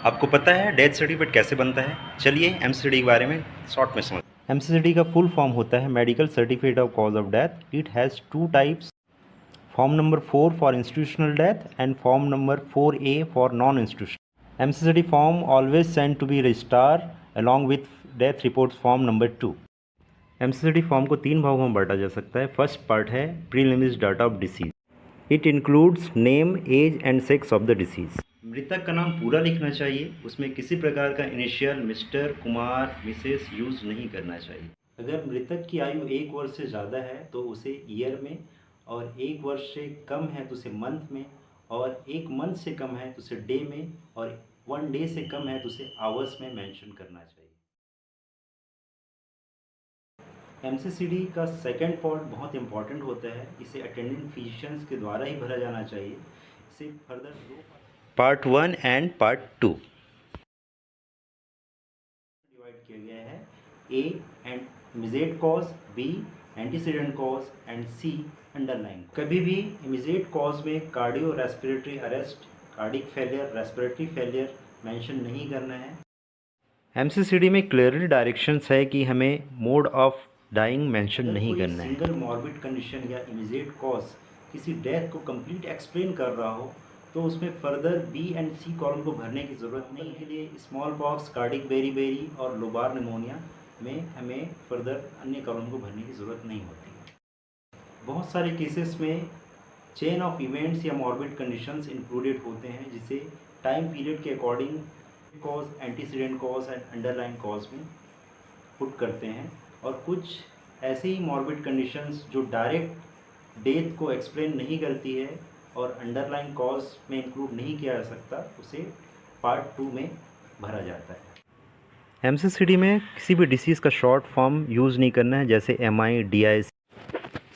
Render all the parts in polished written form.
आपको पता है डेथ सर्टिफिकेट कैसे बनता है? चलिए एमसीडी के बारे में शॉर्ट में समझ। एमसीडी का फुल फॉर्म होता है medical certificate of cause of death. It has two types, form number 4 for institutional death and form number 4A for non institutional. MCD form always send to be registrar along with death report form number 2। MCD form को 3 भागों में बांटा जा सकता है। First part है preliminary data of disease. It includes name, age and sex of the disease. मृतक का नाम पूरा लिखना चाहिए, उसमें किसी प्रकार का initial mister, Kumar, Mrs use नहीं करना चाहिए। अगर मृतक की आयु 1 वर्ष से ज़्यादा है तो उसे ईयर में, और 1 वर्ष से कम है तो उसे मंथ में, और 1 मंथ से कम है तो उसे डे में, और 1 डे से कम है तो उसे आवर्स में मेंशन करना चाहिए। एमसीसीडी का सेकंड पार्ट बहुत इंपॉर्टेंट होता है। इसे अटेंडेंट फिजिशियंस के द्वारा ही भरा जाना चाहिए। इसे further part 1 and part 2 divide किया गया है। A and immediate cause, B antecedent cause and C underline. कभी भी इमीडिएट कॉज में cardio respiratory arrest, cardiac failure, respiratory failure mention नहीं करना है। एमसीसीडी में क्लियरली डायरेक्शंस है कि हमें मोड ऑफ डाइंग मेंशन नहीं करना है। सिंगल मॉर्बिड कंडीशन या इमीडिएट कॉज किसी डेथ को कंप्लीट एक्सप्लेन कर रहा हो तो उसमें further B and C column को भरने की ज़रूरत नहीं है। के लिए स्मॉल पॉक्स, कार्डिक बेरी और लोबार निमोनिया में हमें फर्दर अन्य कॉलम को भरने की ज़रूरत नहीं होती है। बहुत सारे केसेस में चेन ऑफ इवेंट्स या मॉर्बिड कंडीशंस इंक्लूडेड होते हैं, जिसे टाइम पीरियड के according cause, antecedent cause and underline cause में पुट करते हैं। और कुछ ऐसे ही मॉर्बिड कंडीशंस जो डायरेक्ट डेथ को एक्सप्लेन नहीं करती है और अंडरलाइन कॉज में इंक्लूड नहीं किया जा सकता, उसे पार्ट 2 में भरा जाता है। एमसीसीडी में किसी भी डिसीज़ का शॉर्ट फॉर्म यूज़ नहीं करना है, जैसे MI, DI,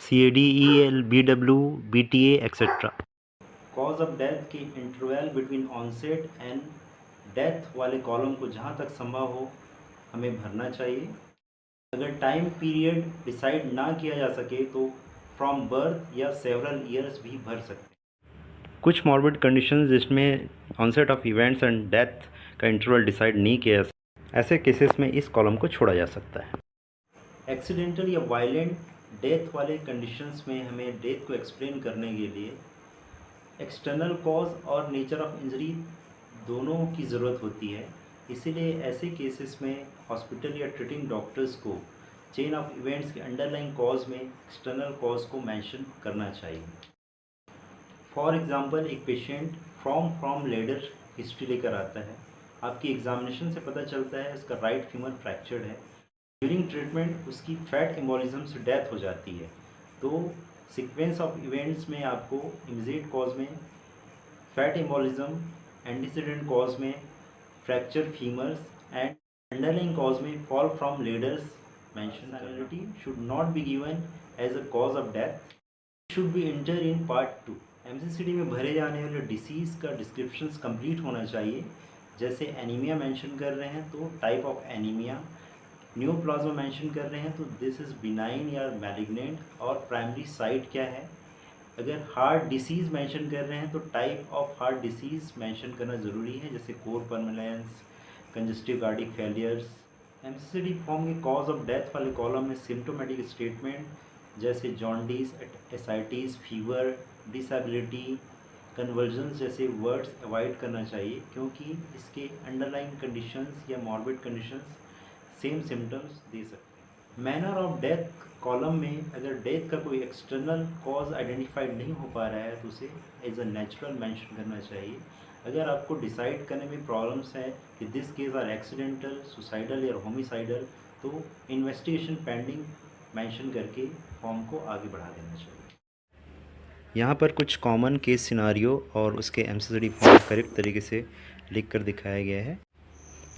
CAD, EL, BW, BTA etcetera. Cause of death के interval between onset and death वाले कॉलम को जहाँ तक संभव हो हमें भरना चाहिए। अगर टाइम पीरियड डिसाइड ना किया जा सके तो फ्रॉम बर्थ या सेवरल ईयर्स भी भर सकते हैं। कुछ मॉर्बिड कंडीशंस जिसमें onset of events and death का इंटरवल डिसाइड नहीं किया जा सकता, ऐसे केसेस में इस कॉलम को छोड़ा जा सकता है। एक्सीडेंटल या वायलेंट डेथ वाले कंडीशंस में हमें डेथ को एक्सप्लेन करने के लिए एक्सटर्नल कॉज और नेचर ऑफ इंजरी दोनों की ज़रूरत होती है। इसीलिए ऐसे केसेस में हॉस्पिटल या ट्रीटिंग डॉक्टर्स को चेन ऑफ इवेंट्स के अंडरलाइन कॉज में एक्सटर्नल कॉज को मेंशन करना चाहिए। फॉर एग्जांपल, एक पेशेंट फ्रॉम लेडर हिस्ट्री लेकर आता है। आपकी एग्जामिनेशन से पता चलता है उसका राइट फीमर फ्रैक्चर्ड है। ड्यूरिंग ट्रीटमेंट उसकी फैट एम्बोलिज्म से डेथ हो जाती है। तो सीक्वेंस ऑफ इवेंट्स में आपको इमीडिएट कॉज में फैट एम्बोलिज्म, एंटीसीडेंट कॉज में fracture femurs and underline cause में फॉल फ्रॉम लेडर्स मेंशन करना should not be given as a cause of death, should be enter in part 2। MCCD में भरे जाने वाले डिसीज़ का descriptions complete होना चाहिए। जैसे एनीमिया मेंशन कर रहे हैं तो टाइप ऑफ एनीमिया, न्यूप्लाज्मा मेंशन कर रहे हैं तो दिस इज़ बिनाइन या मैलिग्नेंट, और प्राइमरी साइट क्या है। अगर हार्ट डिसीज़ मेंशन कर रहे हैं तो type of heart disease mention करना ज़रूरी है, जैसे cor pulmonale, congestive cardiac failures. MCCD form के कॉज ऑफ डेथ वाले कॉलम में सिम्टोमेटिक स्टेटमेंट जैसे jaundice, ascites, fever, disability, convulsions जैसे वर्ड्स अवॉइड करना चाहिए, क्योंकि इसके अंडरलाइन कंडीशंस या मॉर्बिड कंडीशंस सेम सिम्टम्स दे सकते हैं। मैनर ऑफ डेथ कॉलम में अगर डेथ का कोई एक्सटर्नल कॉज आइडेंटिफाइड नहीं हो पा रहा है तो उसे एज अ नेचुरल मेंशन करना चाहिए। अगर आपको डिसाइड करने में प्रॉब्लम्स हैं कि this case are accidental, suicidal या होमिसाइडल, तो इन्वेस्टिगेशन पेंडिंग मेंशन करके फॉर्म को आगे बढ़ा देना चाहिए। यहाँ पर कुछ कॉमन केस सिनारियो और उसके एमसीसीडी फॉर्म करेक्ट तरीके से लिख कर दिखाया गया है।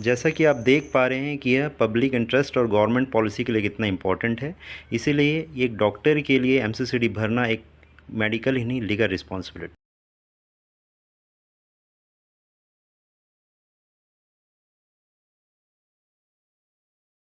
जैसा कि आप देख पा रहे हैं कि यह पब्लिक इंटरेस्ट और गवर्नमेंट पॉलिसी के लिए कितना इम्पोर्टेंट है। इसीलिए एक डॉक्टर के लिए एमसीसीडी भरना एक मेडिकल ही नहीं, लीगल रिस्पॉन्सिबिलिटी।